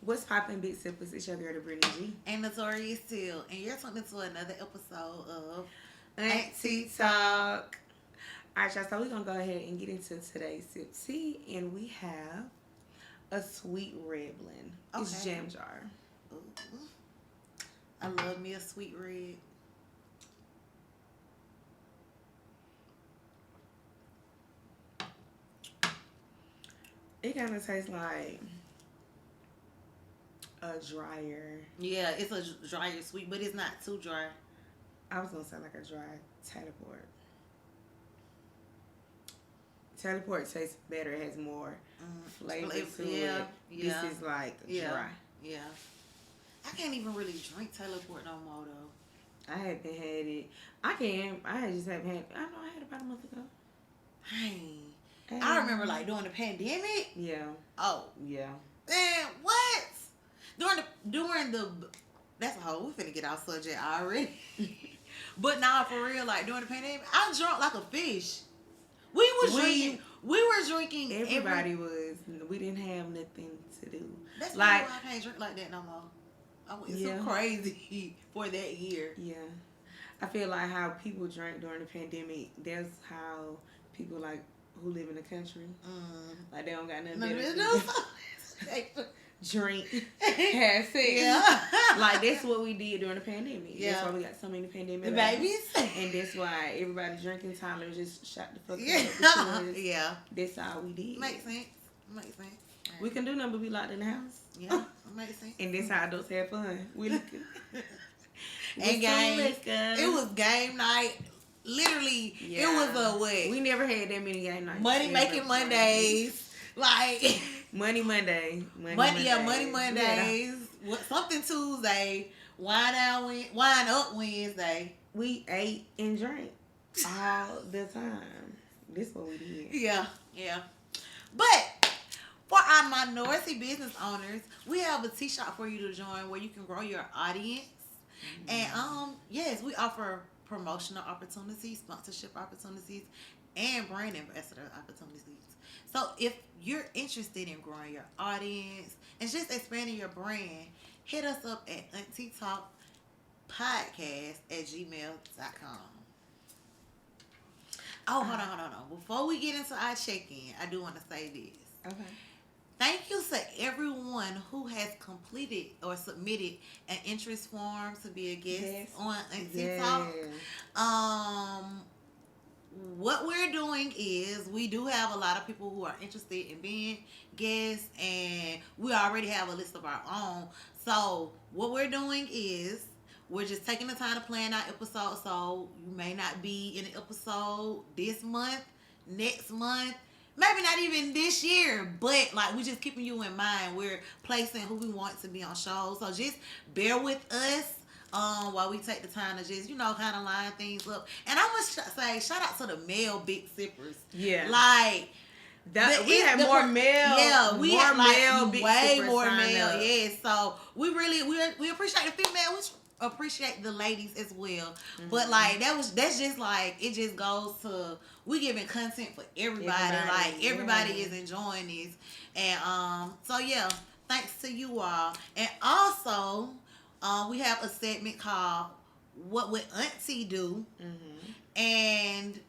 What's poppin', big sippers? It's your girl, the Brittany G. And Notorious Till, and you're tuning to another episode of AunTEA Talk. Alright, y'all, so we're going to go ahead and get into today's sip tea, and we have a sweet red blend. It's Okay. jam jar. Ooh. I love me a sweet red. It kind of tastes like a drier, Yeah, it's a drier sweet, but it's not too dry. I was going to say like a dry teleport. Teleport tastes better. It has more flavor to Yeah, it. yeah. This is like Yeah. dry. Yeah. I can't even really drink Teleport no more though. I haven't had it. I can. I just haven't had. I know I had it about a month ago. Dang. I remember like during the pandemic. Yeah. Oh, Yeah. man, what? During the that's a whole, we finna get off subject already. But now for real, like during the pandemic, I drunk like a fish. We were drinking. Everybody was. We didn't have nothing to do. That's like why I can't drink like that no more. I went Yeah. so crazy for that year. Yeah. I feel like how people drank during the pandemic. That's how people like who live in the country, like they don't got nothing better to do. Drink, have sex. Yeah. Like that's what we did during the pandemic. Yeah. That's why we got so many pandemic The babies. babies. And that's why everybody drinking Tyler just shot the fuck Yeah. up. Because Yeah. that's all we did. Makes sense. Makes sense. We can do nothing but be locked in the house. Yeah. Makes sense. And that's how adults have fun. We looking. And game. It was game night. Literally, Yeah. it was a what? We never had that many game nights. Money making Mondays. Like Money Monday. Money Mondays. Mondays. Something Tuesday. Wine up Wednesday. We ate and drank all the time. This what we did. Yeah. But for our minority business owners, we have a tea shop for you to join where you can grow your audience. And yes, we offer promotional opportunities, sponsorship opportunities, and brand ambassador opportunities. So if you're interested in growing your audience and just expanding your brand, hit us up at untitalkpodcast@gmail.com. Oh, hold on. Before we get into our check-in, I do want to say this. Okay. Thank you to everyone who has completed or submitted an interest form to be a guest on AunTEA Talk. What we're doing is we do have a lot of people who are interested in being guests, and we already have a list of our own. So what we're doing is we're just taking the time to plan our episode. So you may not be in an episode this month, next month, maybe not even this year, but like we just keeping you in mind. We're placing who we want to be on shows. So just bear with us while we take the time to just, kind of line things up. And I must say, shout out to the male big sippers. Yeah. Like, we had more male. Yeah, we had like male big way sippers more signed male. up. Yeah, so we appreciate the female. We appreciate the ladies as well. But like that's just like it just goes to we giving content for everybody. Like everybody is enjoying this, and so yeah, thanks to you all. And also, we have a segment called "What Would Auntie Do?" And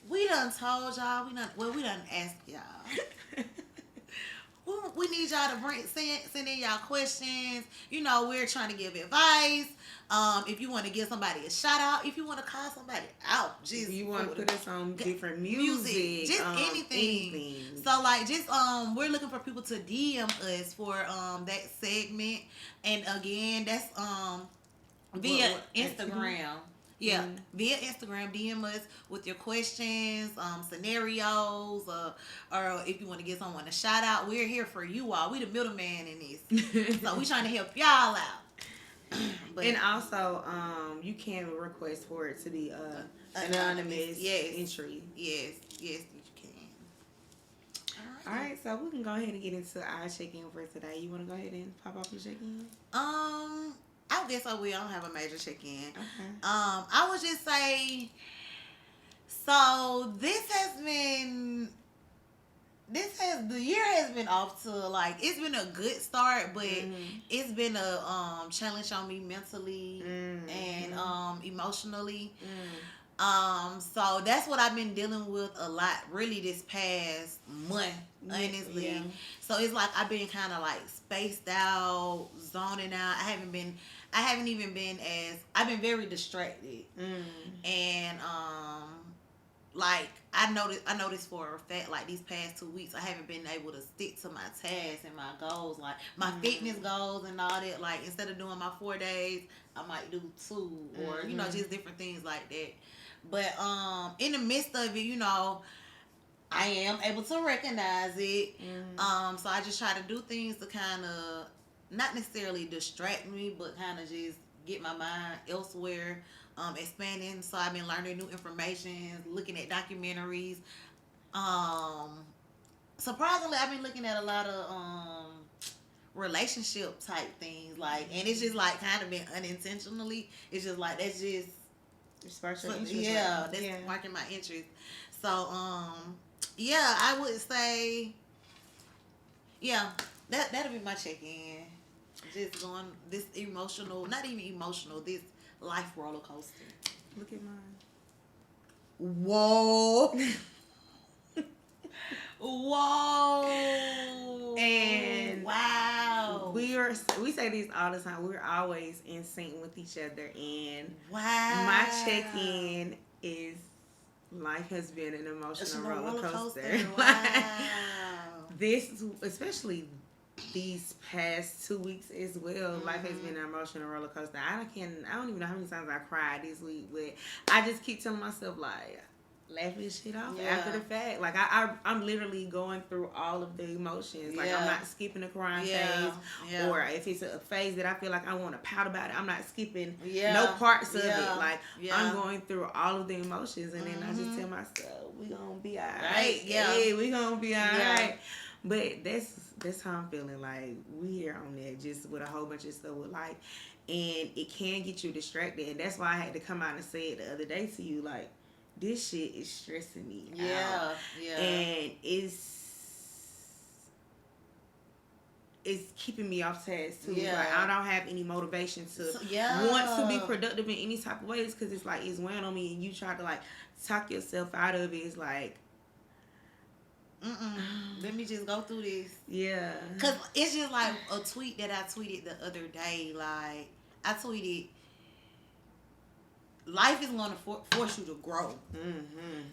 we done told y'all. We done asked y'all. We need y'all to send in y'all questions. We're trying to give advice. If you want to give somebody a shout out, if you want to call somebody out, just you want to put us on different music, just anything. So like, just we're looking for people to DM us for that segment, and again, that's via Instagram. Yeah, via Instagram, DM us with your questions, scenarios, or if you want to give someone a shout out, we're here for you all. We the middleman in this, so we trying to help y'all out. But, and also, you can request for it to be anonymous entry. Yes, you can. All right, so we can go ahead and get into our check-in for today. You want to go ahead and pop off your check-in? I guess I will. I don't have a major check-in. Okay. I would just say, so this has been the year has been off to like, it's been a good start, but it's been a challenge on me mentally and emotionally. So that's what I've been dealing with a lot really this past month, honestly. Yeah. So it's like I've been kind of like spaced out, zoning out. I've been very distracted. And like I noticed for a fact, like these past 2 weeks, I haven't been able to stick to my tasks and my goals, like my fitness goals and all that. Like instead of doing my 4 days, I might do 2 or just different things like that. But in the midst of it, I am able to recognize it. So I just try to do things to kind of not necessarily distract me, but kind of just get my mind elsewhere. Expanding. So I've been learning new information, looking at documentaries. Surprisingly, I've been looking at a lot of relationship type things, like, and it's just like kind of been unintentionally. It's just like that's just sparking my interest. So I would say that'll be my check-in. Just going this emotional, not even emotional, this life roller coaster. Look at mine. Whoa. Whoa. And wow. We say these all the time. We're always in sync with each other. And wow. My check-in is life has been an emotional roller coaster. Wow. Especially these past 2 weeks as well, life has been an emotional roller coaster. I don't even know how many times I cried this week, but I just keep telling myself, like, laugh this shit off after the fact. Like, I'm literally going through all of the emotions. Like, I'm not skipping the crying phase. Yeah. Or if it's a phase that I feel like I want to pout about it, I'm not skipping no parts of it. Like, I'm going through all of the emotions, and then I just tell myself, we gonna be all right. Yeah, we gonna be all right. But that's how I'm feeling. Like, we here on that, just with a whole bunch of stuff with life, and it can get you distracted. And that's why I had to come out and say it the other day to you, like, this shit is stressing me out. Yeah. And it's keeping me off task too. Yeah. Like, I don't have any motivation to want to be productive in any type of ways, because it's like it's weighing on me, and you try to like talk yourself out of it. It's like, let me just go through this. Yeah. Because it's just like a tweet that I tweeted the other day. Like, I tweeted, life is going to force you to grow. And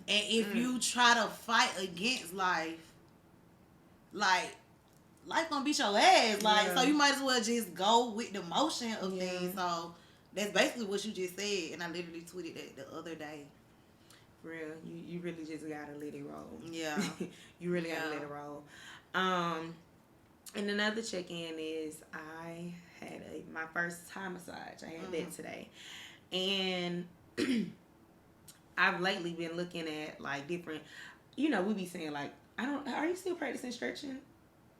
if you try to fight against life, like, life going to beat your ass. Like, so you might as well just go with the motion of things. So that's basically what you just said. And I literally tweeted that the other day. Real, you really just gotta let it roll. Yeah. You really gotta let it roll. And another check-in is I had my first Thai massage. I had that today. And I've lately been looking at like different, we be saying like, are you still practicing stretching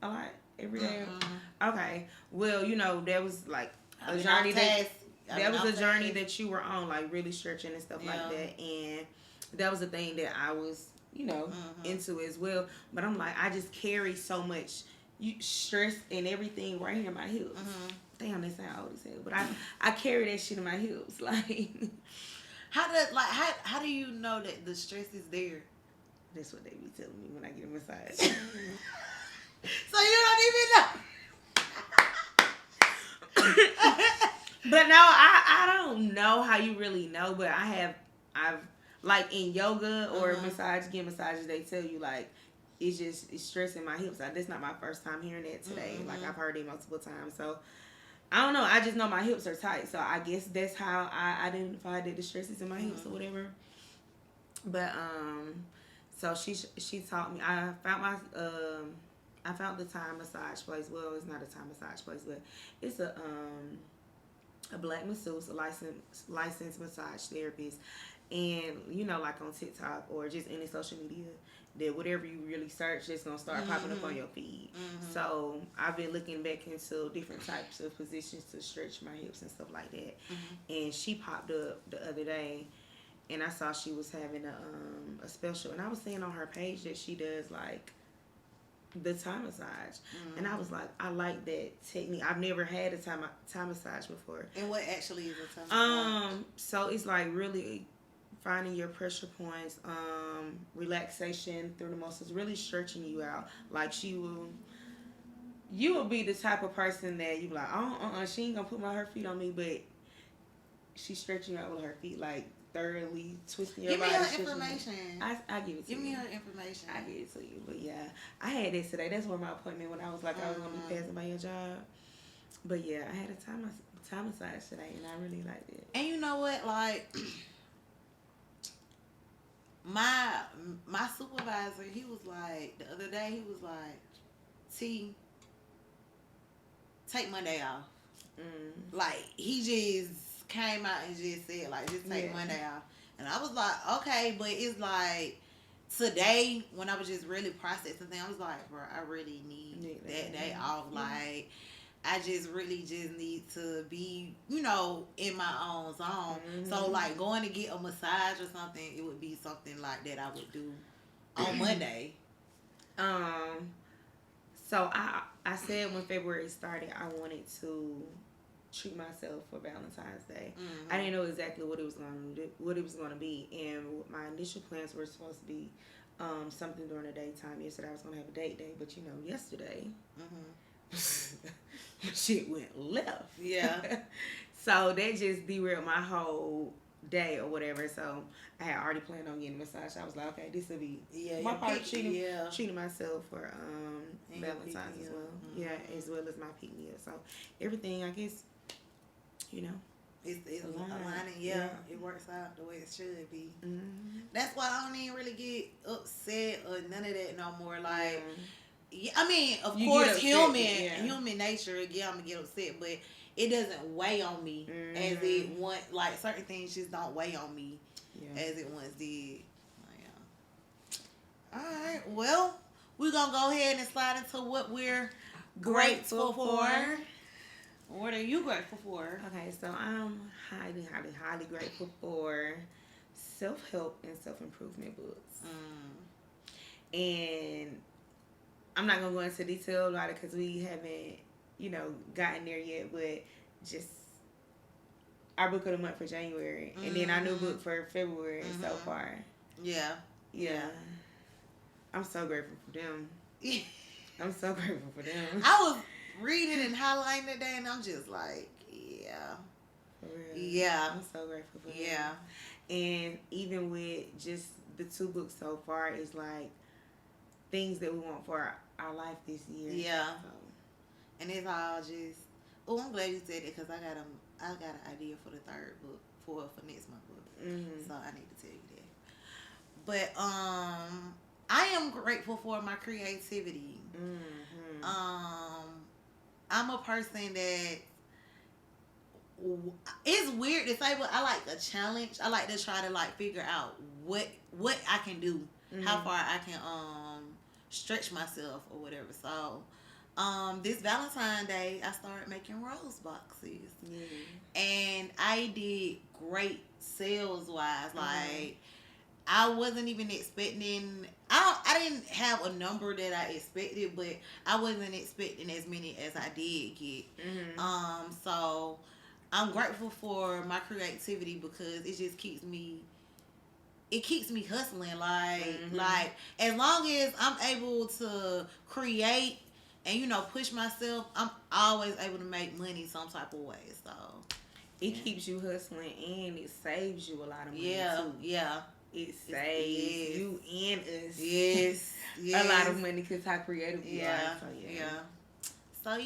a lot every day? Okay. Well, there was like a journey that you were on, like really stretching and stuff like that. And that was the thing that I was, into as well. But I'm like, I just carry so much stress and everything right here in my hips. Damn, that sound old as hell. But I carry that shit in my hips. Like, how do you know that the stress is there? That's what they be telling me when I get a massage. So you don't even know. But no, I don't know how you really know, but I've like in yoga or getting massages, they tell you like it's stressing my hips. That's not my first time hearing that today. Like, I've heard it multiple times. So I don't know. I just know my hips are tight. So I guess that's how I identified that the stress is in my hips or whatever. But so she taught me. I found the Thai massage place. Well, it's not a Thai massage place, but it's a black masseuse, a licensed massage therapist. And, like on TikTok or just any social media, that whatever you really search, it's going to start popping up on your feed. So I've been looking back into different types of positions to stretch my hips and stuff like that. And she popped up the other day, and I saw she was having a special. And I was seeing on her page that she does like the Thai massage, and I was like, I like that technique. I've never had a Thai massage before. And what actually is a Thai massage? So it's like really finding your pressure points, relaxation through the muscles, really stretching you out. Like you will be the type of person that you be like, oh, she ain't gonna put her feet on me, but she's stretching you out with her feet, like thoroughly twisting your body. Give me her information. I give it to you. Give me her information. I give it to you. But yeah, I had this today. That's where my appointment when I was like I was gonna be passing by your job. But yeah, I had a Thai massage today, and I really liked it. And you know what, like. My supervisor, he was like, the other day, he was like, T, take Monday off. Like, he just came out and just said, like, just take Monday off. And I was like, okay, but it's like, today, when I was just really processing things, I was like, bro, I really need that day off. Like, I just really just need to be, you know, in my own zone. So, like, going to get a massage or something, it would be something like that I would do on Monday. So, I said when February started, I wanted to treat myself for Valentine's Day. I didn't know exactly what it was going to be. And my initial plans were supposed to be something during the daytime. Yesterday, I was going to have a date day. But, you know, yesterday... shit went left. Yeah. So that just derailed my whole day or whatever. So I had already planned on getting a massage. I was like, okay, this will be my part treating myself for Valentine's as well. Yeah, as well as my peak meal. So everything, I guess, you know. It's aligning, yeah. It works out the way it should be. That's why I don't even really get upset or none of that no more. Like, yeah, I mean, of course, human nature. Yeah, I'm gonna get upset, but it doesn't weigh on me as it once. Like certain things just don't weigh on me as it once did. All right, well, we're gonna go ahead and slide into what we're grateful for. What are you grateful for? Okay, so I'm highly, highly, highly grateful for self-help and self-improvement books, and I'm not going to go into detail about it because we haven't, you know, gotten there yet, but just our book of the month for January and then our new book for February so far. Yeah. I'm so grateful for them. I'm so grateful for them. I was reading and highlighting today and I'm just like, For real. Yeah. I'm so grateful for them. And even with just the 2 books so far, it's like, things that we want for our life this year. Yeah. So. And it's all just... Oh, I'm glad you said it because I got an idea for the 3rd book for next month's book. So I need to tell you that. But I am grateful for my creativity. I'm a person that... It's weird to say, but I like a challenge. I like to try to like figure out what I can do. How far I can stretch myself or whatever. So this Valentine's Day I started making rose boxes. And I did great sales wise. Like I wasn't even expecting I didn't have a number that I expected, but I wasn't expecting as many as I did get. So I'm grateful for my creativity because it just keeps me hustling. Like as long as I'm able to create and, you know, push myself, I'm always able to make money some type of way. So it keeps you hustling and it saves you a lot of money too. It saves you and us a lot of money because how creative you are. So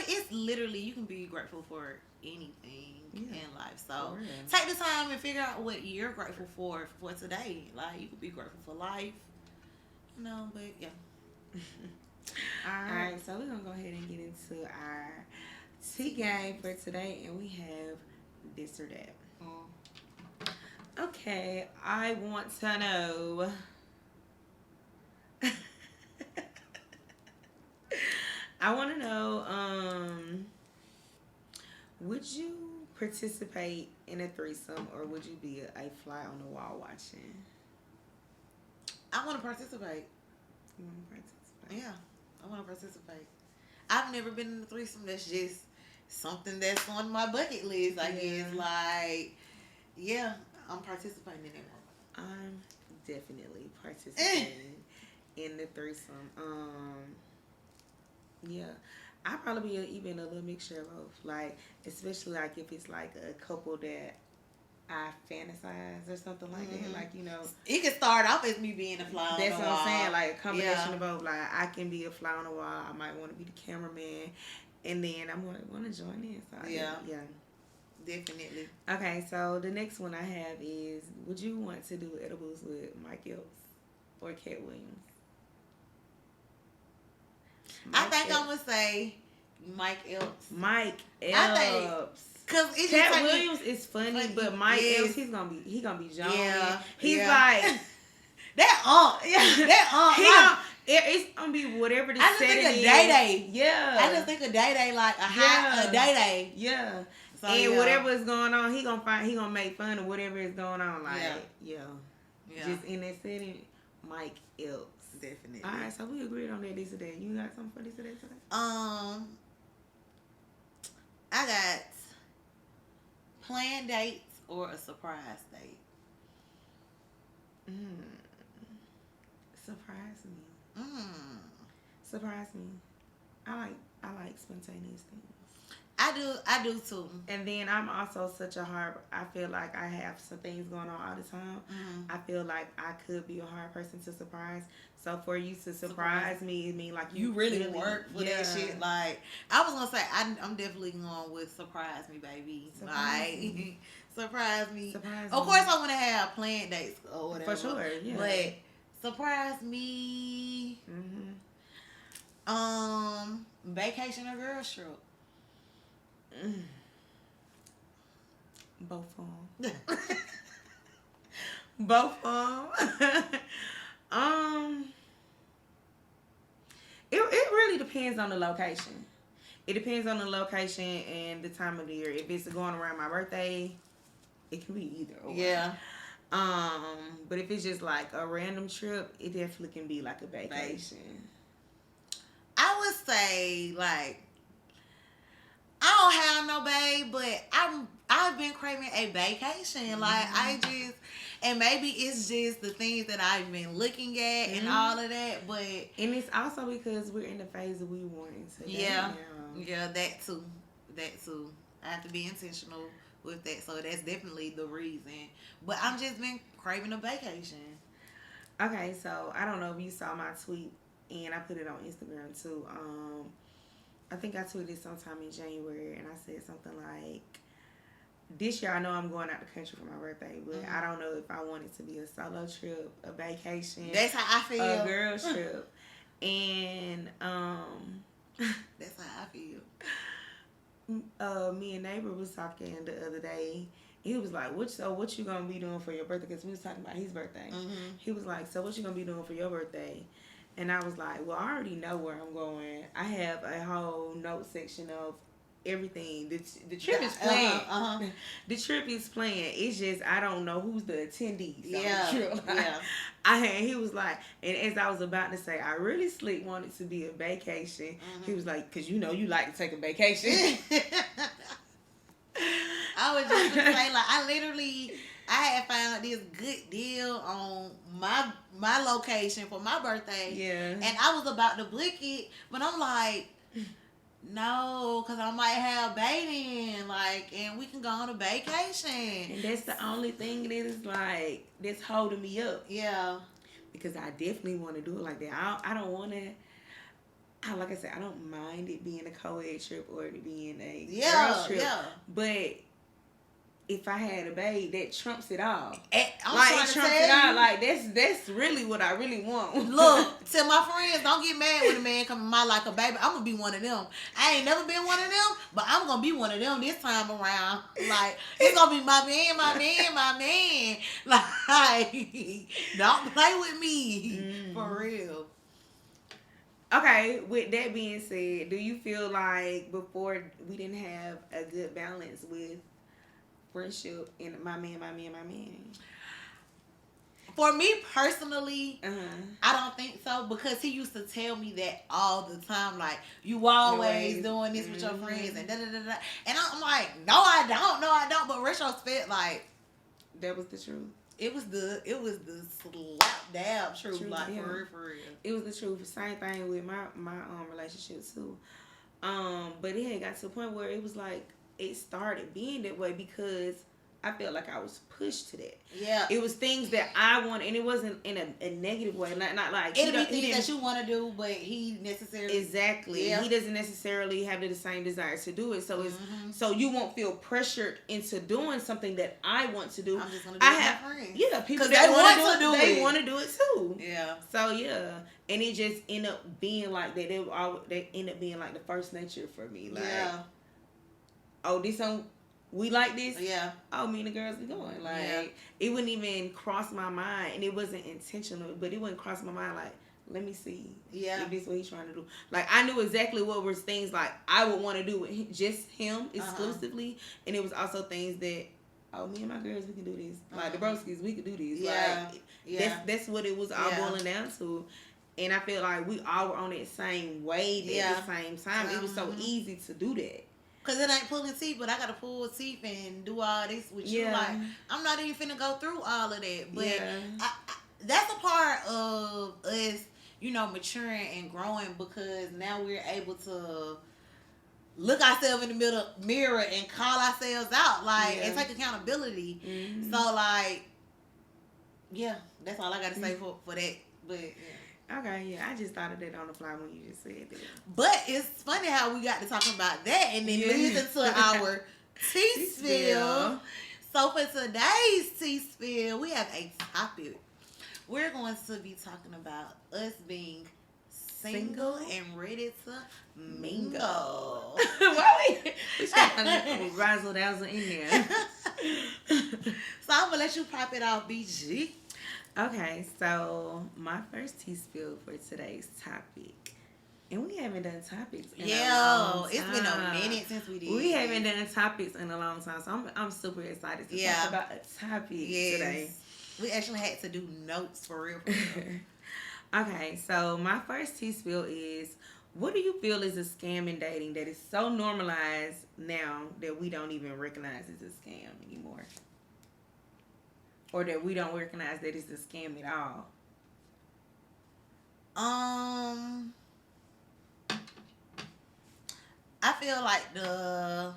it's literally, you can be grateful for anything in life. So take the time and figure out what you're grateful for today. Like you could be grateful for life, you know. But All right, so we're gonna go ahead and get into our tea game for today, and we have this or that. Okay, I want to know. I want to know, would you participate in a threesome or would you be a fly on the wall watching? I want to participate. You want to participate? Yeah, I want to participate. I've never been in a threesome. That's just something that's on my bucket list, I guess. Like, yeah, I'm participating in that one. I'm definitely participating in the threesome. Yeah, I'd probably be even a little mixture of both. Like, especially like if it's like a couple that I fantasize or something like that. Like, you know, it can start off as me being a fly on the wall. That's what I'm saying. Like a combination of both. Like I can be a fly on the wall. I might want to be the cameraman, and then I'm gonna want to join in. So yeah, definitely. Okay, so the next one I have is: would you want to do edibles with Mike Epps or Cat Williams? I think I'm gonna say Mike Epps. Mike Epps. Cause Cat Williams is funny, but Mike Epps, he gonna be Johnny. Yeah, he's like it's gonna be whatever the setting is. I just think of Day. Yeah. I just think of Day like a Day. Yeah. So, and whatever is going on, he gonna make fun of whatever is going on. Like just in that setting, Mike Epps. Definitely. All right, so we agreed on that today. You got something for this today? I got planned dates or a surprise date. Surprise me. Surprise me. I like spontaneous things. I do too. And then I'm also I feel like I have some things going on all the time. I feel like I could be a hard person to surprise. So for you to surprise me, it means like you really work for that shit. Like I was gonna say, I'm definitely going with surprise me, baby. Surprise me. Of course, I want to have planned dates or whatever. For sure, yeah. But surprise me. Vacation or girl trip. Both of them. Both of them. It really depends on the location. It depends on the location and the time of the year. If it's going around my birthday, it can be either or. Yeah. But if it's just like a random trip, it definitely can be like a vacation. I would say like I don't have no babe, but I've been craving a vacation. Like and maybe it's just the things that I've been looking at and all of that. But and it's also because we're in the phase of we wanting to. Yeah, that too. I have to be intentional with that, so that's definitely the reason. But I'm just been craving a vacation. Okay, so I don't know if you saw my tweet, and I put it on Instagram too. I think I tweeted sometime in January, and I said something like, this year I know I'm going out the country for my birthday, but I don't know if I want it to be a solo trip, a vacation. That's how I feel. A girl trip. And that's how I feel. Me and neighbor was talking the other day. He was like, what you gonna be doing for your birthday? Because we was talking about his birthday. He was like, so what you gonna be doing for your birthday? And I was like, well, I already know where I'm going. I have a whole note section of everything. The trip is planned. The trip is planned. It's just I don't know who's the attendees. Yeah, on the trip. He was like, and as I was about to say, I really slick wanted to be a vacation. He was like, because you know you like to take a vacation. I was just gonna say, like, I had found this good deal on my location for my birthday. Yeah. And I was about to book it, but I'm like, no, because I might have bathing, like, and we can go on a vacation. And that's the only thing that is, like, that's holding me up. Yeah. Because I definitely want to do it like that. I don't want to, like I said, I don't mind it being a co-ed trip or it being a girl trip. Yeah. But if I had a babe, that trumps it all. Like that's really what I really want. Look, tell my friends, don't get mad when a man come to my like a baby. I'm gonna be one of them. I ain't never been one of them, but I'm gonna be one of them this time around. Like it's gonna be my man. Like don't play with me for real. Okay, with that being said, do you feel like before we didn't have a good balance with friendship and my man? For me personally, I don't think so, because he used to tell me that all the time. Like, you always doing this with your friends and da-da-da-da. And I'm like, no, I don't. But retrospect, like, that was the truth. It was the slap dab truth, like, for real. It was the truth. Same thing with my relationship too. But it had got to the point where it was like, it started being that way because I felt like I was pushed to that. Yeah. It was things that I wanted, and it wasn't in a negative way. Not like... It'll be things that you want to do, but he necessarily... Exactly. Yeah. He doesn't necessarily have the same desires to do it. So it's so you won't feel pressured into doing something that I want to do. I'm just going to do it with my friends. Yeah, people that they want to do it too. Yeah. So, yeah. And it just ended up being like that. They end up being like the first nature for me. Like, oh, this on... We like this? Yeah. Oh, me and the girls be going. Like, it wouldn't even cross my mind. And it wasn't intentional, but it wouldn't cross my mind like, let me see if this is what he's trying to do. Like, I knew exactly what was things like I would want to do with just him exclusively. And it was also things that, oh, me and my girls, we can do this. Like, the broskies, we could do this. Like, that's what it was all boiling down to. And I feel like we all were on that same wave at the same time. It was so easy to do that. Because it ain't pulling teeth, but I got to pull teeth and do all this with you. Like, I'm not even finna go through all of that. But that's a part of us, you know, maturing and growing, because now we're able to look ourselves in the mirror and call ourselves out, like, and take accountability. So, like, that's all I got to say for that. But, okay, yeah, I just thought of that on the fly when you just said that. But it's funny how we got to talking about that, and then leads into our tea spill. So for today's tea spill, we have a topic. We're going to be talking about us being single and ready to mingle. Why we razzle dazzle in there? So I'm gonna let you pop it off, BG. Okay, so my first tea spill for today's topic, and we haven't done topics in a long time. It's been a minute since we did. We haven't done topics in a long time, so I'm super excited to talk about a topic today. We actually had to do notes for real. Okay, so my first tea spill is, what do you feel is a scam in dating that is so normalized now that we don't even recognize it's a scam anymore? Or that we don't recognize that it's a scam at all? I feel like the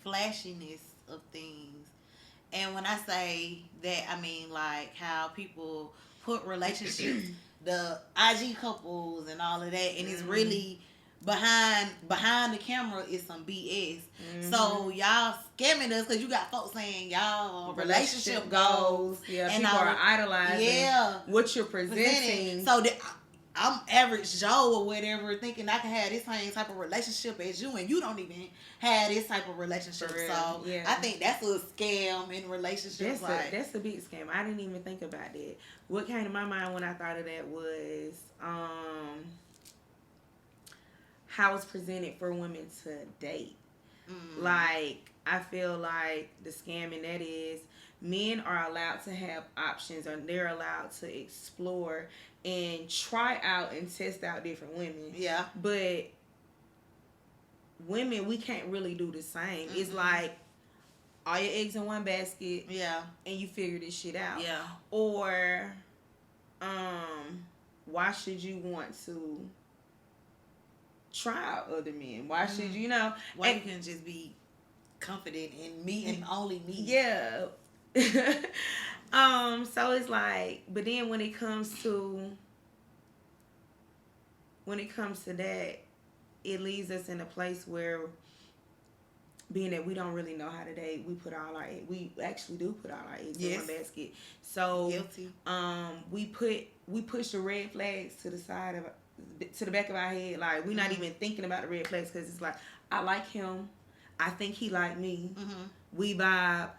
flashiness of things. And when I say that, I mean like how people put relationships, the IG couples and all of that, and it's really behind the camera is some BS. So y'all scamming us because you got folks saying y'all relationship goals. Yeah, and people are idolizing what you're presenting. So I'm average Joe or whatever, thinking I can have this same type of relationship as you, and you don't even have this type of relationship. So I think that's a scam in relationships. That's a big scam. I didn't even think about that. What came to my mind when I thought of that was how it's presented for women to date. Like, I feel like the scam in that is men are allowed to have options, or they're allowed to explore and try out and test out different women. Yeah. But women, we can't really do the same. It's like all your eggs in one basket. Yeah. And you figure this shit out. Yeah. Or why should you want to try out other men? Why should you know? Why you can just be confident in me and only me? Yeah. So it's like, but then when it comes to that, it leaves us in a place where, being that we don't really know how to date, we actually do put all our eggs in one basket. So guilty. We push the red flags to the side of, to the back of our head. Like, we're not even thinking about the red flags, because it's like, I like him, I think he like me, we vibe,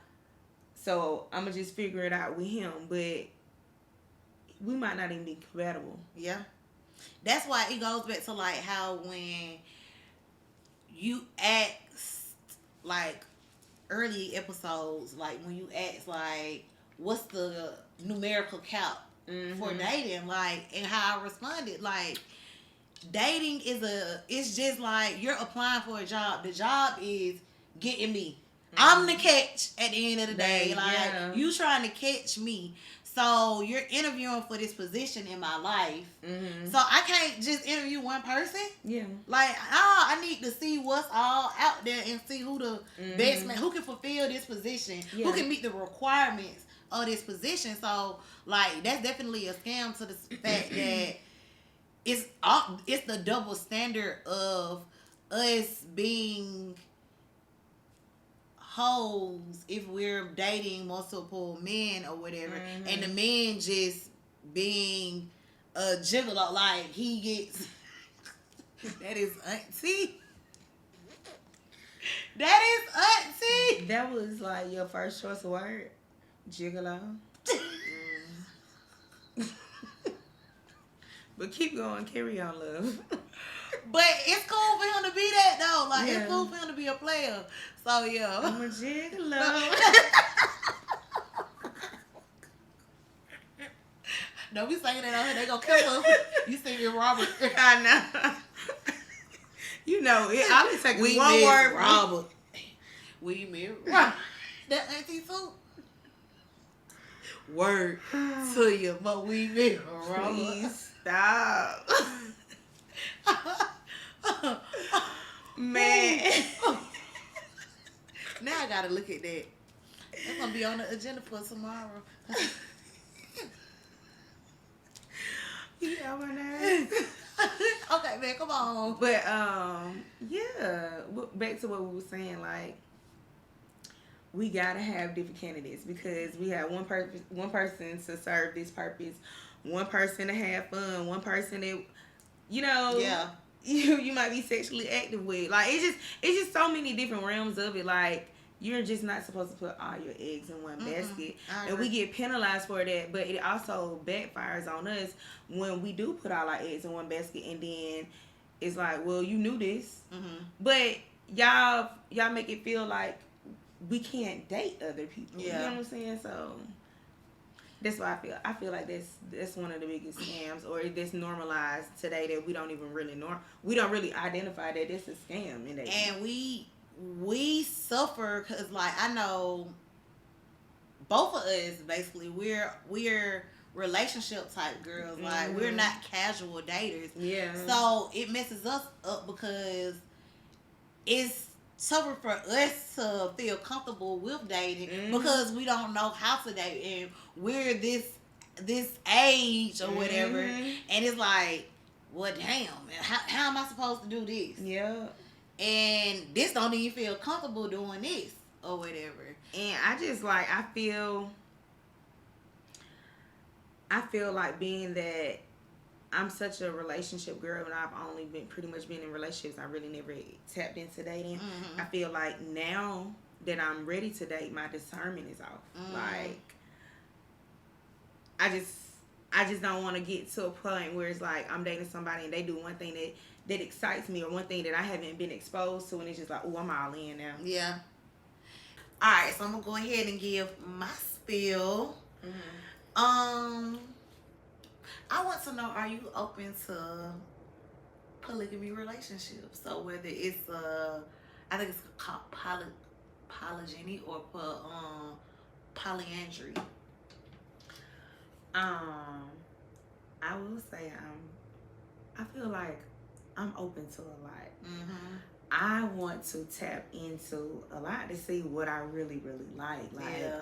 so I'm gonna just figure it out with him. But we might not even be compatible. Yeah. That's why it goes back to like how when you ask, like early episodes, like when you ask like, what's the numerical count for dating, like, and how I responded, like, dating it's just like you're applying for a job. The job is getting me. I'm the catch at the end of the day. Like, you trying to catch me. So you're interviewing for this position in my life. So I can't just interview one person. Yeah. Like, I need to see what's all out there and see who the best man, who can fulfill this position, who can meet the requirements of this position. So, like, that's definitely a scam to the fact that it's the double standard of us being hoes if we're dating multiple men or whatever, and the men just being a gigolo, like he gets. That is AunTEA. That is AunTEA. That was like your first choice of word, gigolo. But keep going, carry on, love. But it's cool for him to be that though. Like, it's cool for him to be a player. So yeah, I'm a gigolo. Don't be saying that on here. They gonna kill us. You singing Robert. I know. You know, it only takes one word, Robert. We married Robert. That AunTEA too. Word to you, but we married Robert. Please stop. Man. Now I gotta look at that. That's gonna be on the agenda for tomorrow. You know my name. Okay, man, come on. But yeah, back to what we were saying, like, we gotta have different candidates because we have one person to serve this purpose, one person to have fun, one person that, you know, you might be sexually active with. Like, it's just so many different realms of it. Like, you're just not supposed to put all your eggs in one basket. And we get penalized for that, but it also backfires on us when we do put all our eggs in one basket, and then it's like, well, you knew this, but y'all make it feel like we can't date other people. You know what I'm saying? So that's why I feel like that's one of the biggest scams, or that's normalized today that we don't even really we don't really identify that it's a scam in that. And we suffer because, like, I know both of us basically we're relationship type girls. Like, we're not casual daters. Yeah. So it messes us up because it's tougher for us to feel comfortable with dating because we don't know how to date, and we're this age or whatever, and it's like, well, damn, how am I supposed to do this? Yeah. And this don't even feel comfortable doing this or whatever. And I just like, I feel like, being that I'm such a relationship girl and I've only pretty much been in relationships, I really never tapped into dating. I feel like now that I'm ready to date, my discernment is off. Like, I just don't want to get to a point where it's like I'm dating somebody and they do one thing that excites me, or one thing that I haven't been exposed to, and it's just like, oh, I'm all in now. Yeah. All right, so I'm gonna go ahead and give my spiel. I want to know, are you open to polygamy relationships? So whether it's I think it's called polygyny or polyandry. I will say I feel like I'm open to a lot. I want to tap into a lot to see what I really, really like. Like,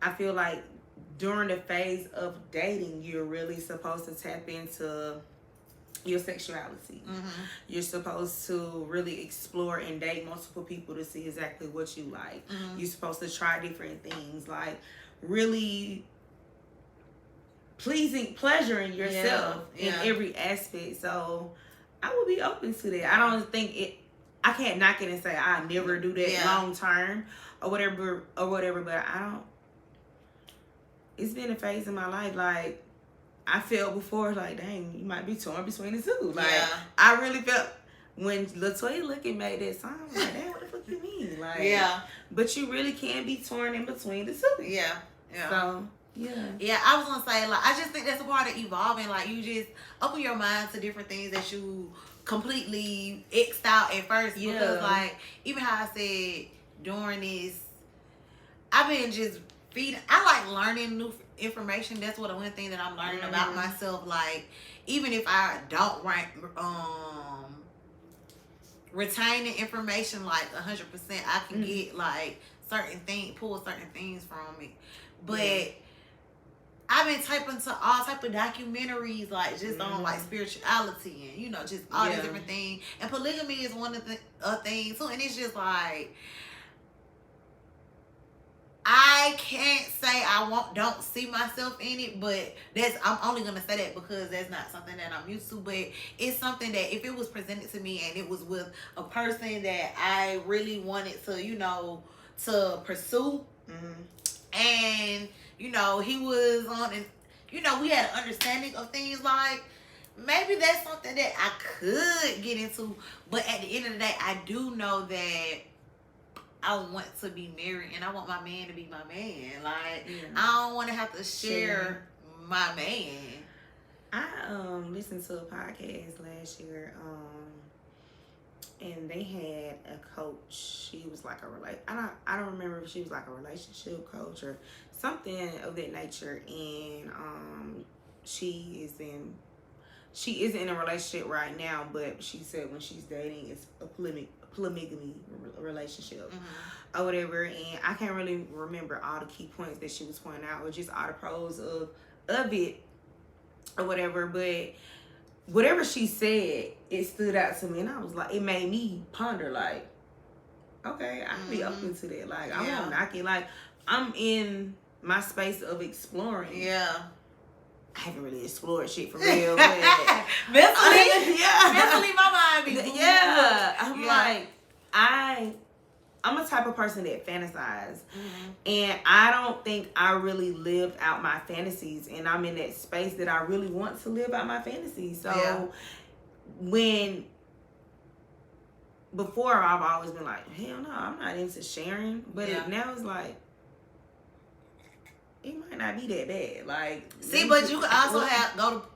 I feel like during the phase of dating, you're really supposed to tap into your sexuality. You're supposed to really explore and date multiple people to see exactly what you like. You're supposed to try different things, like really pleasuring yourself in every aspect. So I would be open to that. I don't think I can't knock it and say I never do that long term or whatever, but I don't. It's been a phase in my life, like, I felt before, like, dang, you might be torn between the two. Like, I really felt when LaToya Luckett made that song, like, damn, what the fuck you mean? Like, but you really can be torn in between the two. Yeah. Yeah. So, yeah. Yeah, I was gonna say, like, I just think that's a part of evolving. Like, you just open your mind to different things that you completely X'd out at first. Yeah. Because, like, even how I said during this, I've been just feeding. I like learning new information. That's what one thing that I'm learning about myself. Like, even if I don't retain the information like 100%, I can get like pull certain things from it. But I've been typing to all type of documentaries, like just on like spirituality and, you know, just all these different things. And polygamy is one of the things too. And it's just like, I can't say don't see myself in it, but I'm only gonna say that because that's not something that I'm used to. But it's something that if it was presented to me and it was with a person that I really wanted to, you know, to pursue, and you know he was on, and you know we had an understanding of things, like maybe that's something that I could get into. But at the end of the day, I do know that I want to be married and I want my man to be my man. Like, I don't want to have to share my man. I listened to a podcast last year, and they had a coach. She was like I don't remember if she was like a relationship coach or something of that nature. And she isn't in a relationship right now, but she said when she's dating, it's a polygamy relationship or whatever. And I can't really remember all the key points that she was pointing out or just all the pros of it or whatever. But whatever she said, it stood out to me, and I was like, it made me ponder, like, okay, I can be open to that. Like, I won't knock it. Like, I'm in my space of exploring. Yeah. I haven't really explored shit for real, but mentally, my mind be moving. Yeah, I'm like, I'm a type of person that fantasizes, and I don't think I really lived out my fantasies, and I'm in that space that I really want to live out my fantasies. So before I've always been like, hell no, I'm not into sharing, but now it's like, it might not be that bad. Like, see, but you could also go to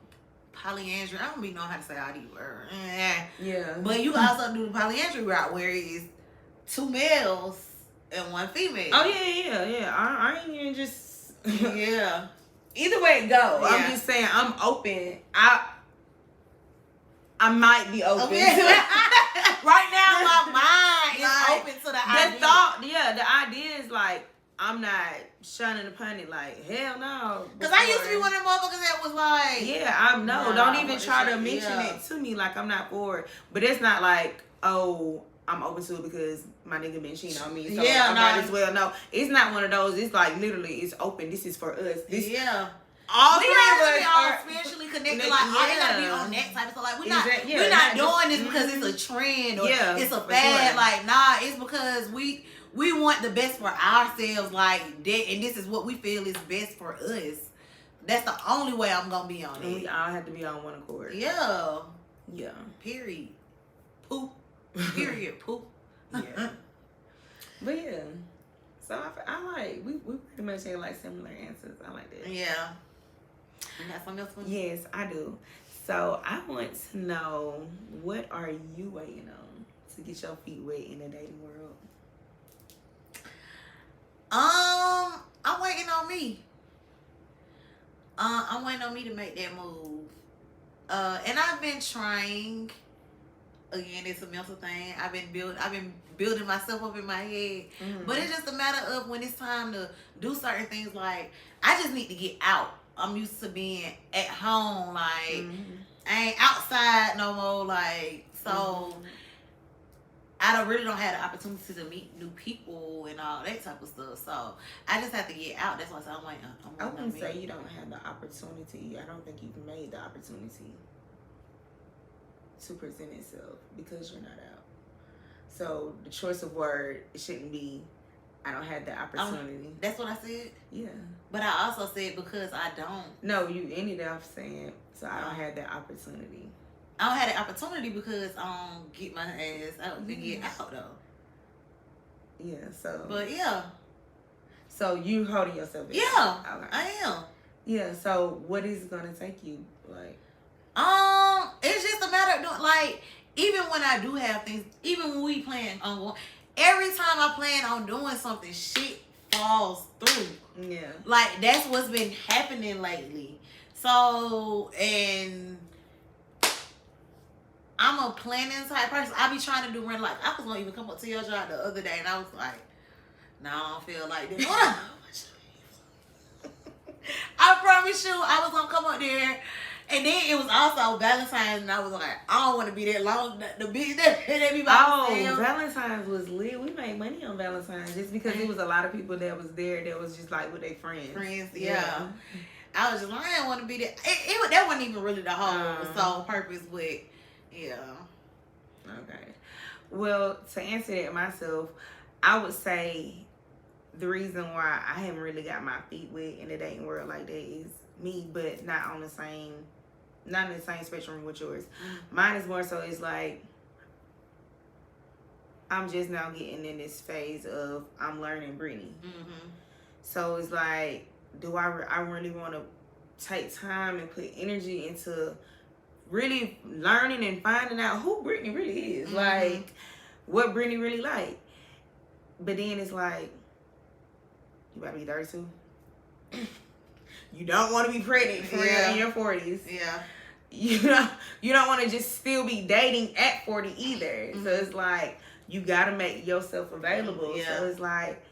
polyandry. I don't even know how to say all these words. Yeah. But you can also do the polyandry route where it's 2 males and 1 female. Oh yeah. I ain't even just yeah. Either way it go, I'm just saying I'm open. I might be open. Right now, my mind is open to the idea. The idea is like, I'm not shunning upon it, like, hell no. Because I used to be one of them motherfuckers that was like... Yeah, I know. Don't even try to mention it to me like I'm not for it. But it's not like, oh, I'm open to it because my nigga been cheating on me, so I might as well. No, it's not one of those. It's like, literally, it's open. This is for us. All we three have of to be us all spiritually connected. Like, all they gotta be on that type of stuff. Like, we're not doing this because it's a trend or it's a fad. Sure. Like, nah, it's because we want the best for ourselves. Like that, and this is what we feel is best for us. That's the only way I'm gonna be on it. We all have to be on one accord. Yeah. Yeah. Period. Poop. Period. Poop. Yeah. But yeah. So I like we pretty much had like similar answers. I like that. Yeah. You got something else for me? Yes, I do. So I want to know, what are you waiting on to get your feet wet in the dating world? I'm waiting on me. I'm waiting on me to make that move. And I've been trying. Again, it's a mental thing. I've been building myself up in my head. But it's just a matter of when it's time to do certain things. Like, I just need to get out. I'm used to being at home. Like, I ain't outside no more. Like, so I really don't have the opportunity to meet new people and all that type of stuff. So I just have to get out. That's why I'm like, I wouldn't say you don't have the opportunity. I don't think you've made the opportunity to present itself because you're not out. So the choice of word, it shouldn't be, I don't have the opportunity. That's what I said? Yeah. But I also said because I don't. No, you ended up saying, so I don't have that opportunity. I don't have the opportunity because I don't get my ass out and get out though. Yeah, so. But yeah. So you holding yourself in? Yeah, okay. I am. Yeah. So what is it gonna take you? Like, it's just a matter of doing, like, even when I do have things, even when we plan on going, every time I plan on doing something, shit falls through. Yeah. Like, that's what's been happening lately. So, and I'm a planning type person. I be trying to do rent. Like, I was gonna even come up to your job the other day, and I was like, no, I don't feel like this. I promise you, I was gonna come up there, and then it was also Valentine's, and I was like, I don't want to be that long. The bitch that be by myself. Valentine's was lit. We made money on Valentine's just because it was a lot of people that was there that was just like with their friends. Yeah. I was just like, I didn't want to be there. That wasn't even really the whole sole purpose, but yeah. Okay. Well, to answer that myself, I would say the reason why I haven't really got my feet wet in the dating world like that is me, but not in the same spectrum with yours. Mine is more so, it's like I'm just now getting in this phase of I'm learning Brittany. So it's like, do I really want to take time and put energy into really learning and finding out who Brittany really is, like what Brittany really like? But then it's like, you about to be 32. You don't want to be pregnant for real in your 40s. Yeah. You don't want to just still be dating at 40 either. So it's like, you got to make yourself available. So it's like,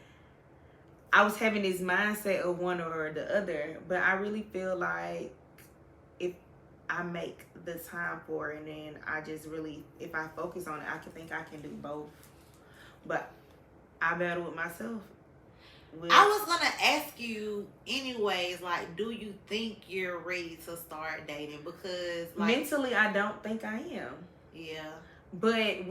I was having this mindset of one or the other, but I really feel like if I make the time for it, and then I just really, if I focus on it, I can do both. But I battle with myself. I was gonna ask you anyways, like, do you think you're ready to start dating? Because like, mentally, I don't think I am. Yeah. But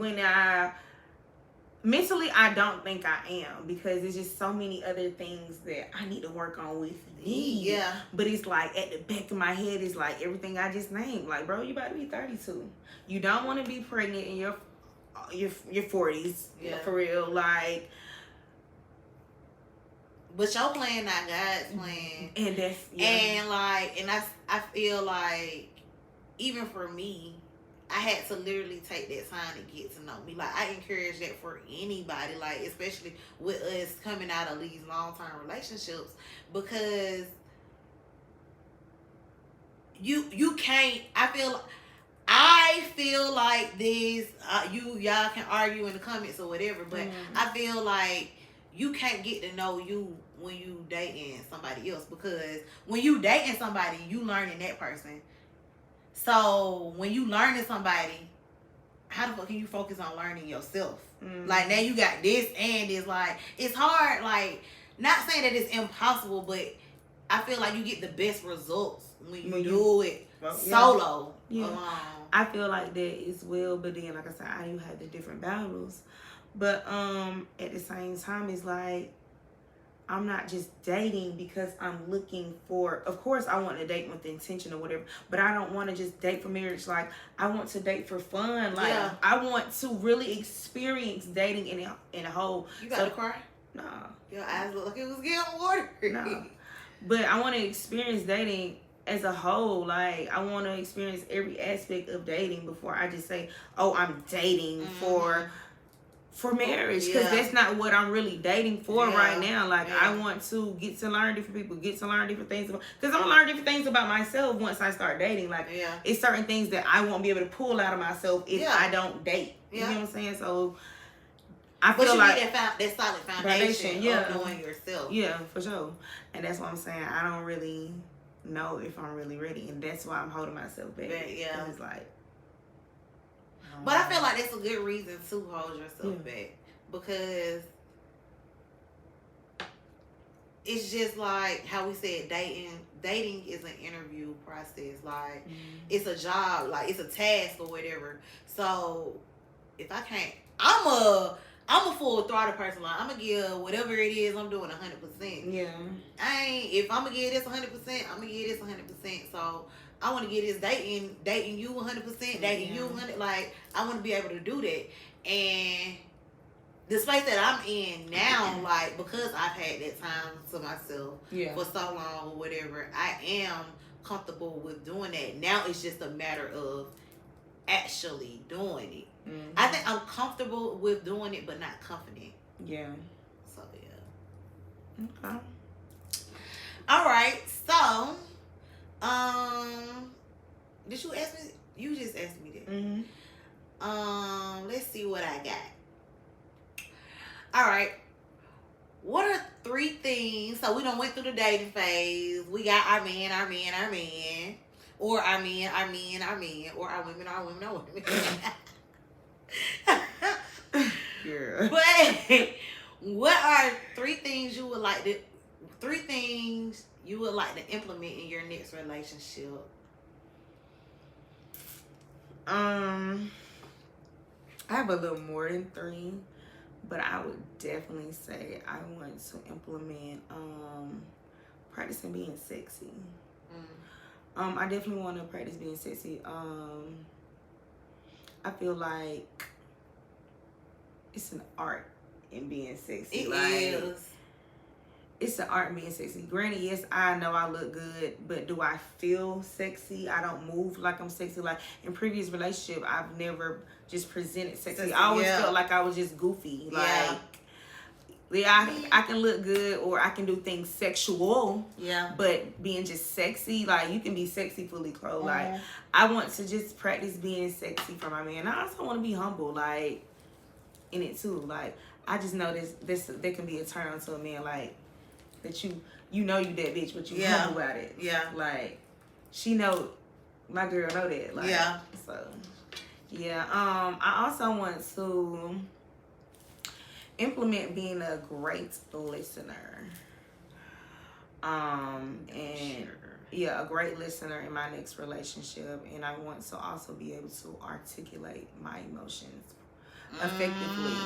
mentally, I don't think I am, because there's just so many other things that I need to work on with me. Yeah. But it's like, at the back of my head, it's like everything I just named. Like, bro, you about to be 32. You don't want to be pregnant in your 40s. Yeah. For real. Like, but your plan not God's plan. And that's, and like, and I feel like, even for me, I had to literally take that time to get to know me. Like, I encourage that for anybody, like, especially with us coming out of these long-term relationships, because you can't, I feel like this, y'all can argue in the comments or whatever, but I feel like you can't get to know you when you dating somebody else, because when you dating somebody, you learning that person. So when you learning somebody, how the fuck can you focus on learning yourself? Like, now you got this and it's like, it's hard. Like, not saying that it's impossible, but I feel like you get the best results when you do it solo. Alone. I feel like that as well, but then, like I said, I do have the different battles. But at the same time, it's like, I'm not just dating because I'm looking for, of course I want to date with the intention or whatever, but I don't want to just date for marriage. Like, I want to date for fun. Like, I want to really experience dating in a whole. You got to cry? Nah. Your eyes look like it was getting water. Nah. But I want to experience dating as a whole. Like, I want to experience every aspect of dating before I just say, oh, I'm dating for marriage, because that's not what I'm really dating for right now. Like, I want to get to learn different people, get to learn different things, because I'm gonna learn different things about myself once I start dating. Like, it's certain things that I won't be able to pull out of myself if I don't date. You know what I'm saying? So I feel like need that solid foundation of knowing yourself. Yeah, for sure. And that's what I'm saying. I don't really know if I'm really ready, and that's why I'm holding myself back. It's like, but I feel like that's a good reason to hold yourself back, because it's just like how we said, dating is an interview process. Like, it's a job, like, it's a task or whatever. So if I can't, I'm a full throttle person. Like, I'm gonna give whatever it is I'm doing 100%. Yeah. If I'm gonna give this 100%, I'm gonna give this 100%. So I want to get this dating you 100%, dating you 100%. Like, I want to be able to do that. And the space that I'm in now, like, because I've had that time to myself for so long or whatever, I am comfortable with doing that. Now it's just a matter of actually doing it. Mm-hmm. I think I'm comfortable with doing it, but not confident. Yeah. So, yeah. Okay. All right. So, did you ask me? You just asked me that. Mm-hmm. Let's see what I got. All right. What are 3 things? So we done went through the dating phase. We got our men. Or our men, or our women, Yeah. But what are 3 things you would like to implement in your next relationship? I have a little more than 3, but I would definitely say I want to implement practicing being sexy. I definitely want to practice being sexy. I feel like it's an art in being sexy. It is. It's an art in being sexy. Granted, yes, I know I look good, but do I feel sexy? I don't move like I'm sexy. Like in previous relationship, I've never just presented sexy. I always felt like I was just goofy. Like, I can look good or I can do things sexual. Yeah. But being just sexy, like you can be sexy fully clothed. Like I want to just practice being sexy for my man. I also want to be humble, like in it too. Like I just know this there can be a turn on to a man, like that you know you that bitch, but you humble about it. Yeah. Like she know, my girl know that. Like, yeah. So yeah. I also want to implement being a great listener. And a great listener in my next relationship, and I want to also be able to articulate my emotions effectively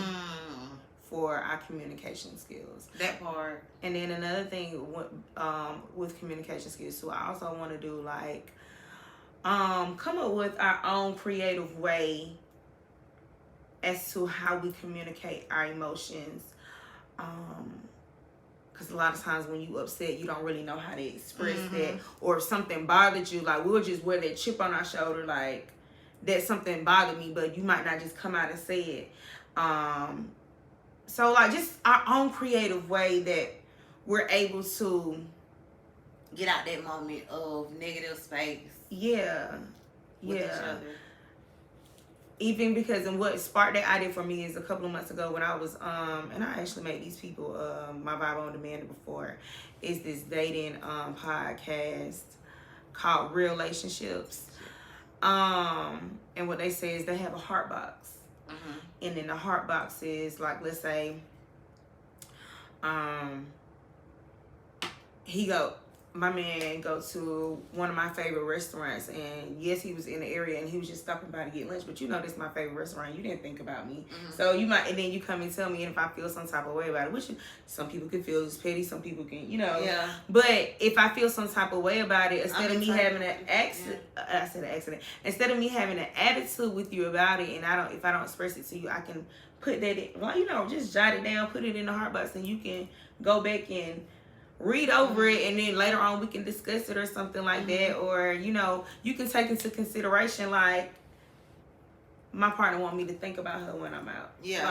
for our communication skills. That part. And then another thing with communication skills too, I also want to do like come up with our own creative way as to how we communicate our emotions. Because a lot of times when you upset, you don't really know how to express that. Or if something bothered you, like we'll just wear that chip on our shoulder, like that something bothered me, but you might not just come out and say it. So like just our own creative way that we're able to get out that moment of negative space. Yeah. With each other. Even because, and what sparked that idea for me is a couple of months ago when I was, and I actually made these people my Vibe on Demand before, is this dating podcast called Real Relationships. And what they say is they have a heart box. And then the heart box is like, let's say, my man go to one of my favorite restaurants, and yes, he was in the area and he was just stopping by to get lunch, but you know this is my favorite restaurant, you didn't think about me. So you might, and then you come and tell me, and if I feel some type of way about it, which some people can feel is petty, some people can, but if I feel some type of way about it, instead of me having an accident, instead of me having an attitude with you about it, and if I don't express it to you, I can put that in, just jot it down, put it in the heart box, and you can go back and read over it, and then later on we can discuss it or something like that. Or you can take into consideration, like, my partner want me to think about her when I'm out, shit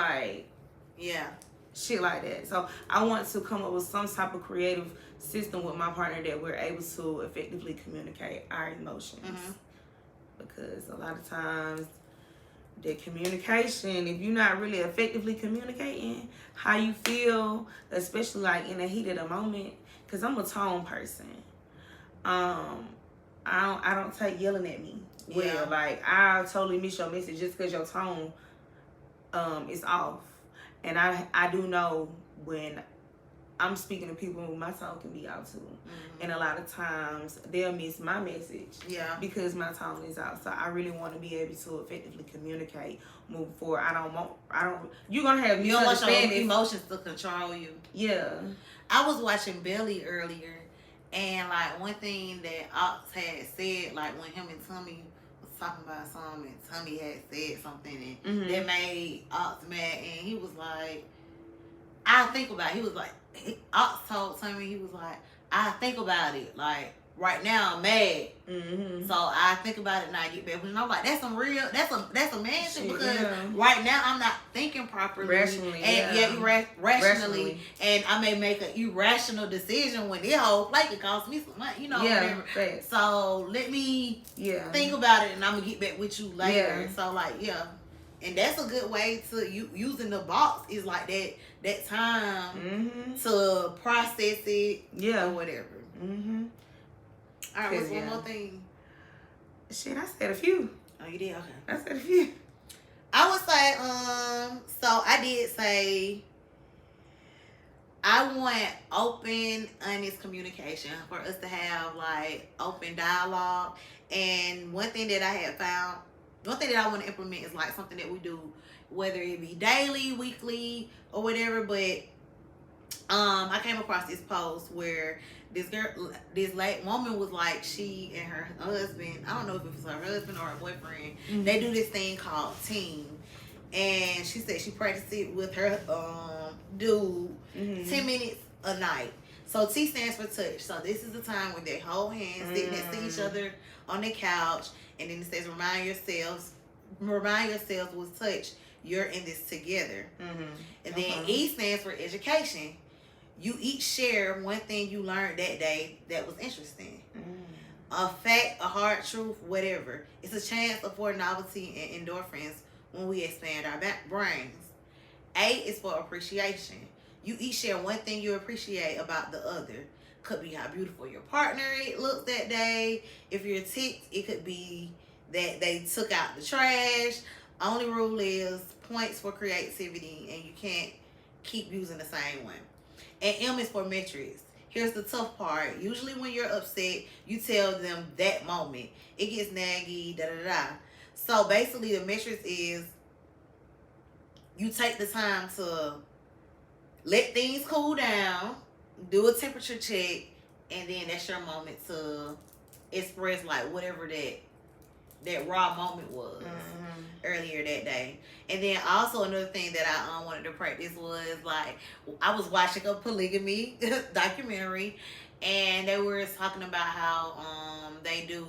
like that. So I want to come up with some type of creative system with my partner that we're able to effectively communicate our emotions, because a lot of times the communication, if you're not really effectively communicating how you feel, especially like in the heat of the moment, because I'm a tone person. I don't take yelling at me well. Like, I totally miss your message just because your tone is off. And I do know when I'm speaking to people, my tone can be out too. And a lot of times they'll miss my message because my tone is out. So I really want to be able to effectively communicate moving forward. You're going to have you don't want your emotions to control you. Yeah. I was watching Belly earlier, and like one thing that Ox had said, like when him and Tommy was talking about something, and Tommy had said something, and that made Ox mad, and he was like, I think about it. He was like, Ox told Tommy, he was like, I think about it. Like, right now I'm mad. So I think about it and I get back. And I'm like, that's a man shit, because right now I'm not thinking properly. Rationally. And rationally. And I may make an irrational decision when this whole play could cost me some money, you know. Yeah. So let me think about it and I'm gonna get back with you later. Yeah. So like, and that's a good way to using the box is like that time to process it or whatever. All right, what's one more thing? Shit, I said a few. Oh, you did? Okay. I said a few. I would say, so I did say I want open, honest communication for us to have like open dialogue. And one thing that I have found, one thing that I want to implement is like something that we do, whether it be daily, weekly, or whatever. But I came across this post where this late woman was like, she and her husband, I don't know if it was her husband or her boyfriend, they do this thing called team. And she said she practiced it with her dude 10 minutes a night. So T stands for touch. So this is the time when they hold hands, sit next to each other on the couch, and then it says remind yourselves with touch, you're in this together. And then E stands for education. You each share one thing you learned that day that was interesting. A fact, a hard truth, whatever. It's a chance for novelty and endorphins when we expand our brains. A is for appreciation. You each share one thing you appreciate about the other. Could be how beautiful your partner looks that day. If you're ticked, it could be that they took out the trash. Only rule is points for creativity, and you can't keep using the same one. And M is for metrics. Here's the tough part. Usually when you're upset, you tell them that moment. It gets naggy, da-da-da. So basically the metrics is you take the time to let things cool down, do a temperature check, and then that's your moment to express like whatever that raw moment was earlier that day. And then also another thing that I wanted to practice was like, I was watching a polygamy documentary, and they were talking about how they do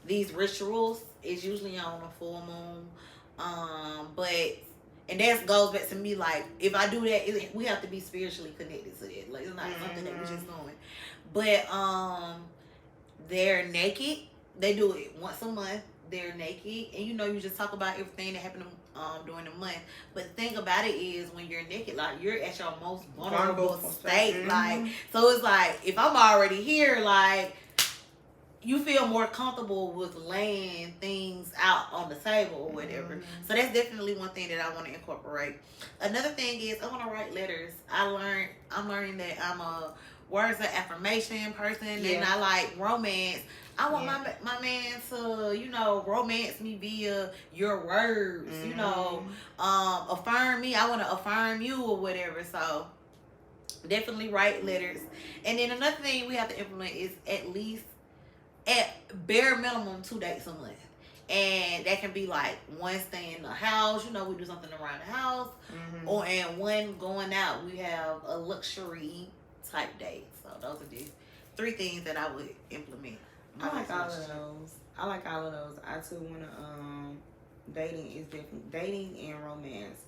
these rituals. It's usually on a full moon, and that goes back to me, like, if I do that, we have to be spiritually connected to that. Like, it's not something that we're just doing. But they're naked. They do it once a month. They're naked, and you just talk about everything that happened during the month. But the thing about it is, when you're naked, like, you're at your most vulnerable state. Like, so it's like, if I'm already here, like, you feel more comfortable with laying things out on the table or whatever. So that's definitely one thing that I want to incorporate. Another thing is I want to write letters. I'm learning that I'm a words of affirmation person, and I like romance. I want my man to, romance me via your words, affirm me. I want to affirm you or whatever. So definitely write letters. And then another thing we have to implement is at bare minimum 2 dates a month. And that can be like one stay in the house, we do something around the house, and one going out. We have a luxury type date. So those are the 3 things that I would implement. I like all of those. I too want to, dating and romance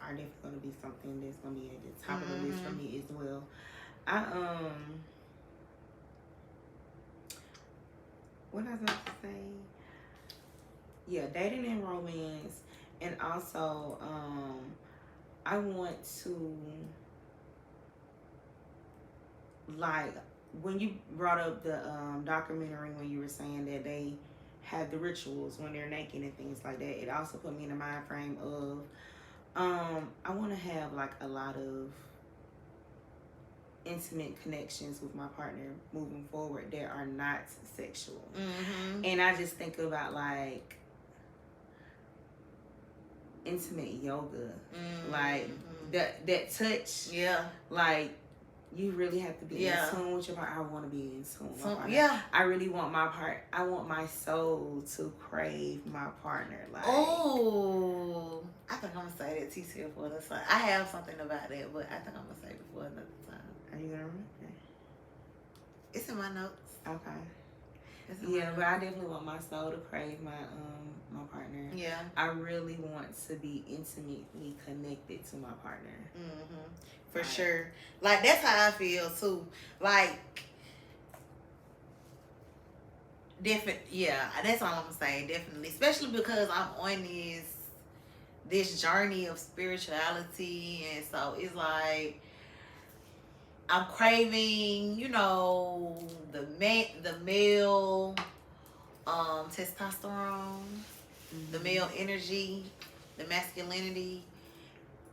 are definitely going to be something that's going to be at the top of the list for me as well. What I was about to say? Yeah, dating and romance, and also, I want to, like, when you brought up the documentary, when you were saying that they have the rituals when they're naked and things like that, it also put me in the mind frame of I want to have like a lot of intimate connections with my partner moving forward that are not sexual. And I just think about like intimate yoga, like that touch, like You really have to be in tune with your part. I want to be in tune with my partner. Yeah. I really want my part. I want my soul to crave my partner. Like, oh, I think I'm gonna say that TCL for another time. I have something about that, but I think I'm gonna say it for another time. Are you gonna remember? It's in my notes. Okay. Yeah, but I definitely want my soul to crave my partner. Yeah. I really want to be intimately connected to my partner. Mm-hmm. For sure. Like, that's how I feel too. Like, yeah, that's all I'm gonna say. Definitely, especially because I'm on this journey of spirituality, and so it's like I'm craving, you know, the male testosterone, the male energy, the masculinity,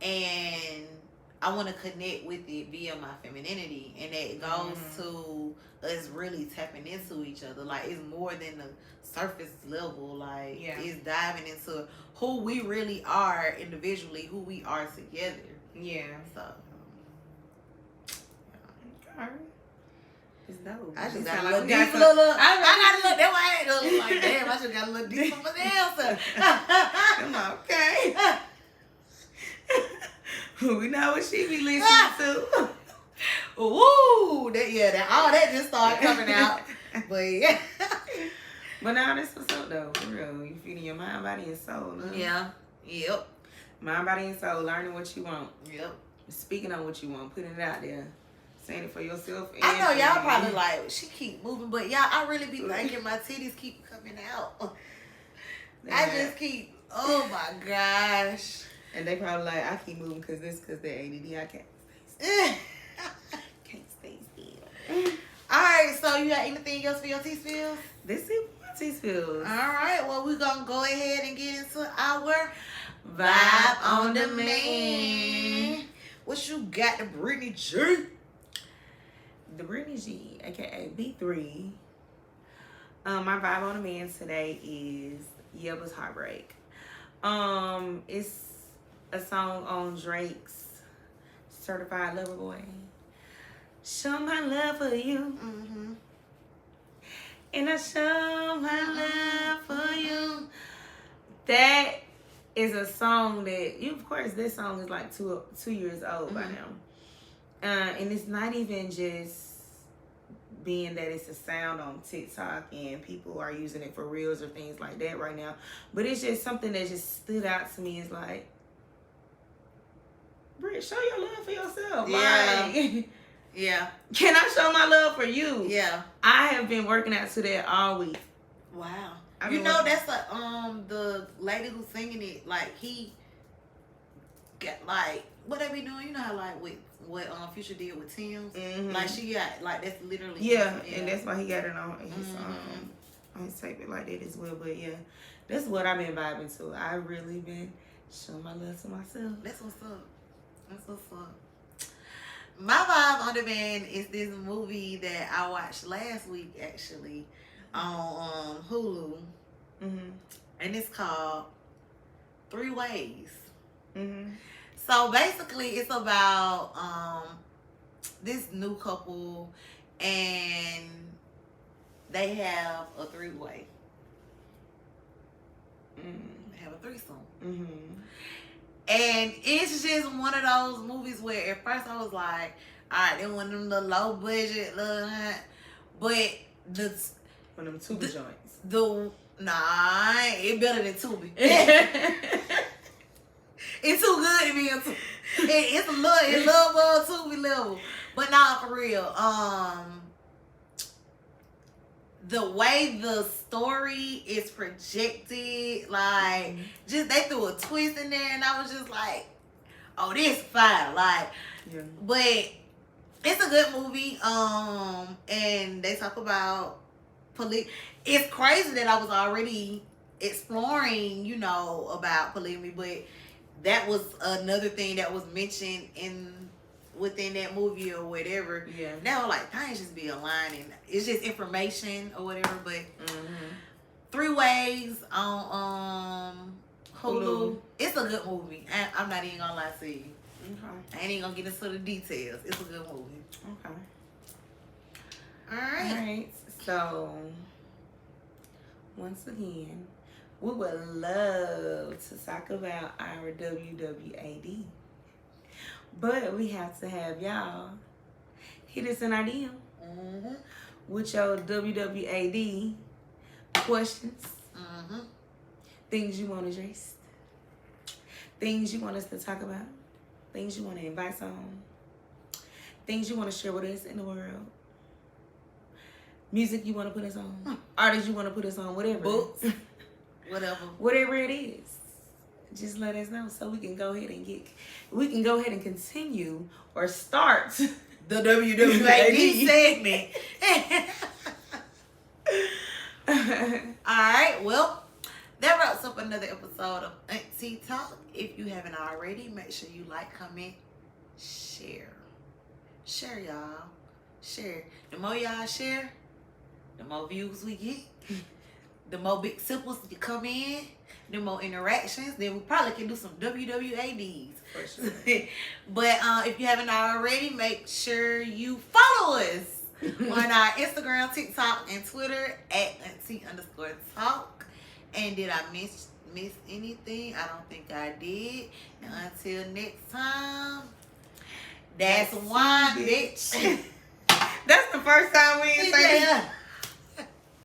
and I want to connect with it via my femininity, and that goes to us really tapping into each other. Like, it's more than the surface level. Like, it's diving into who we really are individually, who we are together. Yeah. So, okay. It's dope. I just got a little deep. I got a little. That's why I had to look like, damn, I just got a little deep on my answer. I'm okay. We know what she be listening to. Ooh, that all that just started coming out. But yeah. But now this was up though, for real. You feeding your mind, body, and soul. Huh? Yeah. Yep. Mind, body, and soul. Learning what you want. Yep. Speaking on what you want. Putting it out there. Saying it for yourself. And I know y'all probably like, she keep moving, but y'all, I really be thinking my titties keep coming out. I just keep, oh my gosh. And they probably like, I keep moving because they're ADD. I can't stay still. All right, so you got anything else for your T-spills? This is my T-spills. All right, well, we're going to go ahead and get into our Vibe on Demand. What you got to Brittany G? The Brittany G, aka B3. My Vibe on Demand today is Yebba's Heartbreak. It's a song on Drake's Certified Lover Boy. Show my love for you. Mm-hmm. And I show my love for you. That is a song that, of course, this song is like two years old by now. And it's not even just being that it's a sound on TikTok and people are using it for reels or things like that right now. But it's just something that just stood out to me. It's like, Britt, show your love for yourself. Yeah. Like, yeah. Can I show my love for you? Yeah. I have been working out to that all week. Wow. You know, that's like the lady who's singing it, like, he got, like, what they be doing, you know how, like, with what Future did with Tim's? Like, she got, like, that's literally... Yeah, and that's why he got it on his tape it like that as well. But, yeah, that's what I've been vibing to. I really been showing my love to myself. That's what's up. That's what's up. My Vibe on Demand is this movie that I watched last week, actually, on Hulu. And it's called 3 Ways. So basically it's about this new couple, and they have a 3-way. They have a threesome. And it's just one of those movies where at first I was like, alright, they want them the low budget, but one of them Tubi joints. It better than Tubi. It's too good to be a Tubi. It's a love Tubi level. But nah, for real. The way the story is projected, like, just they threw a twist in there, and I was just like, oh, this fire. Like, but it's a good movie. And they talk about it's crazy that I was already exploring, you know, about polygamy, but that was another thing that was mentioned within that movie or whatever. Yeah. Now, like, things just be aligning. It's just information or whatever, but 3 Ways on Hulu. It's a good movie. I'm not even gonna lie to you. I ain't even gonna get into the details. It's a good movie. Okay. All right. So, once again, we would love to talk about our WWAD. But we have to have y'all hit us in our DM with your WWAD questions, things you want addressed, things you want us to talk about, things you want to advise on, things you want to share with us in the world, music you want to put us on, artists you want to put us on, whatever. Books, whatever it is. Just let us know so we can go ahead and continue or start the WWAD segment. Alright, well, that wraps up another episode of AunTEA Talk. If you haven't already, make sure you like, comment, share. Share, y'all. Share. The more y'all share, the more views we get. The more big simples you come in, the more interactions, then we probably can do some WWADs. For sure. But if you haven't already, make sure you follow us on our Instagram, TikTok, and Twitter at @AunTEA_talk. And did I miss anything? I don't think I did. And until next time, that's one bitch. That's the first time we ain't say that.